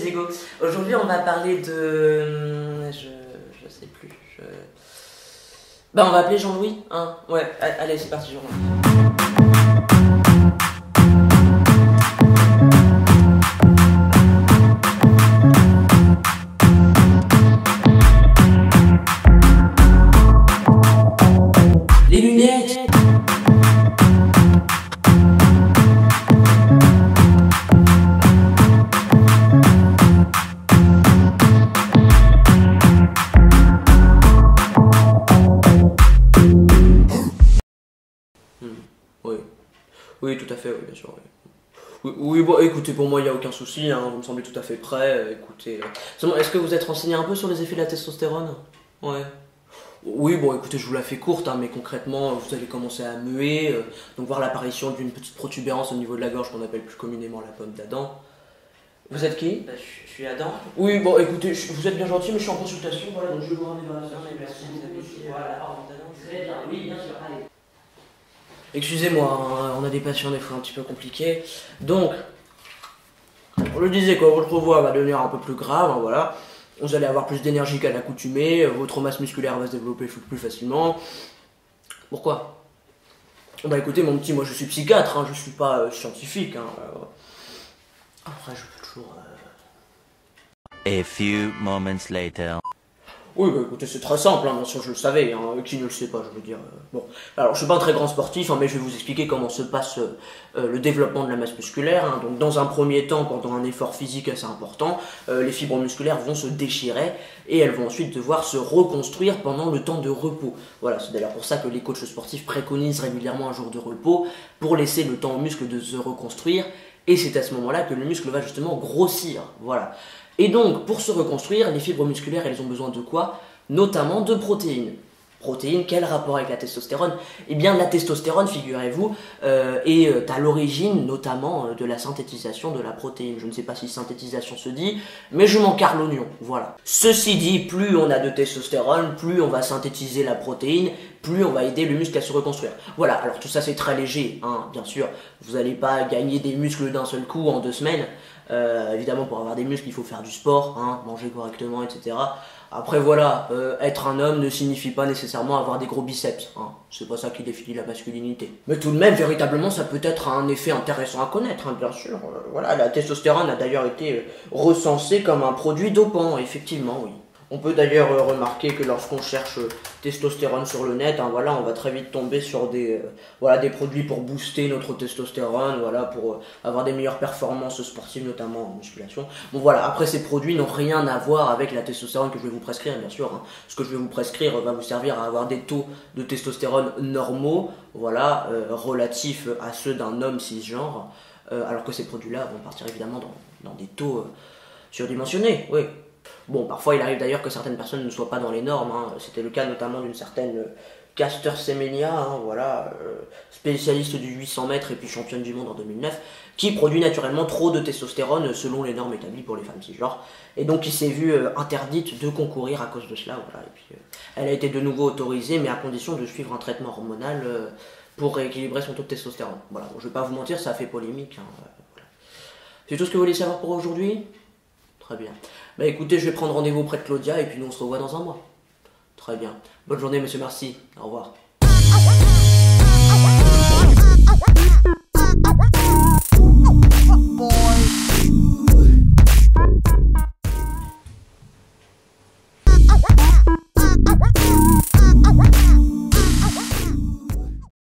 Diego. Aujourd'hui, on va parler de... Je sais plus. Bah, on va appeler Jean-Louis, hein. Ouais, allez, c'est parti, Jean-Louis. Les lunettes. Oui. Oui, tout à fait, oui, bien sûr. Oui, oui, bon, écoutez, pour moi, il n'y a aucun souci, hein, vous me semblez tout à fait prêt. Écoutez, seulement, est-ce que vous êtes renseigné un peu sur les effets de la testostérone? Ouais. Oui, bon, écoutez, je vous la fais courte, hein, mais concrètement, vous allez commencer à muer, donc voir l'apparition d'une petite protubérance au niveau de la gorge qu'on appelle plus communément la pomme d'Adam. Vous êtes qui? Bah, je suis Adam. Oui, bon, écoutez, vous êtes bien gentil, mais je suis en consultation, voilà, donc je vais vous ramener vers la Non, mais merci, vous avez ici. Voilà. Pardon, Adam. Très bien, oui, bien sûr, allez. Excusez-moi, hein, on a des patients des fois un petit peu compliqués. Donc, on le disait, quand votre voix va devenir un peu plus grave, hein, voilà. Vous allez avoir plus d'énergie qu'à l'accoutumée, votre masse musculaire va se développer plus facilement. Pourquoi? Bah écoutez, mon petit, moi je suis psychiatre, hein, je suis pas scientifique. Hein, Après, je peux toujours... A few moments later. Oui, bah écoutez, c'est très simple, hein, bien sûr, je le savais, hein, qui ne le sait pas, je veux dire. Bon, alors je suis pas un très grand sportif, hein, mais je vais vous expliquer comment se passe le développement de la masse musculaire. Hein. Donc, dans un premier temps, pendant un effort physique assez important, les fibres musculaires vont se déchirer et elles vont ensuite devoir se reconstruire pendant le temps de repos. Voilà, c'est d'ailleurs pour ça que les coachs sportifs préconisent régulièrement un jour de repos pour laisser le temps aux muscles de se reconstruire. Et c'est à ce moment-là que le muscle va justement grossir. Voilà. Et donc, pour se reconstruire, les fibres musculaires, elles ont besoin de quoi? Notamment de protéines. Protéines, quel rapport avec la testostérone? Eh bien, la testostérone, figurez-vous, est à l'origine notamment de la synthétisation de la protéine. Je ne sais pas si synthétisation se dit, mais je m'en carre l'oignon, voilà. Ceci dit, plus on a de testostérone, plus on va synthétiser la protéine, plus on va aider le muscle à se reconstruire. Voilà, alors tout ça c'est très léger, hein, bien sûr. Vous n'allez pas gagner des muscles d'un seul coup en 2 semaines. Évidemment, pour avoir des muscles, il faut faire du sport, hein, manger correctement, etc. Après, voilà, être un homme ne signifie pas nécessairement avoir des gros biceps. Hein. C'est pas ça qui définit la masculinité. Mais tout de même, véritablement, ça peut être un effet intéressant à connaître, hein, bien sûr. Voilà, la testostérone a d'ailleurs été recensée comme un produit dopant, effectivement, oui. On peut d'ailleurs remarquer que lorsqu'on cherche testostérone sur le net, hein, voilà, on va très vite tomber sur des produits pour booster notre testostérone, voilà, pour avoir des meilleures performances sportives, notamment en musculation. Bon voilà, après ces produits n'ont rien à voir avec la testostérone que je vais vous prescrire, bien sûr. Hein. Ce que je vais vous prescrire va vous servir à avoir des taux de testostérone normaux, voilà, relatifs à ceux d'un homme cisgenre, alors que ces produits-là vont partir évidemment dans des taux surdimensionnés, oui. Bon, parfois il arrive d'ailleurs que certaines personnes ne soient pas dans les normes, hein. C'était le cas notamment d'une certaine Caster Semenya, hein, voilà, spécialiste du 800 mètres et puis championne du monde en 2009, qui produit naturellement trop de testostérone selon les normes établies pour les femmes cisgenres, et donc qui s'est vue interdite de concourir à cause de cela, voilà. Et puis, elle a été de nouveau autorisée, mais à condition de suivre un traitement hormonal pour rééquilibrer son taux de testostérone. Voilà, bon, je vais pas vous mentir, ça a fait polémique, hein, voilà. C'est tout ce que vous voulez savoir pour aujourd'hui? Très bien. Bah écoutez, je vais prendre rendez-vous auprès de Claudia et puis nous on se revoit dans un mois. Très bien. Bonne journée, monsieur, merci. Au revoir.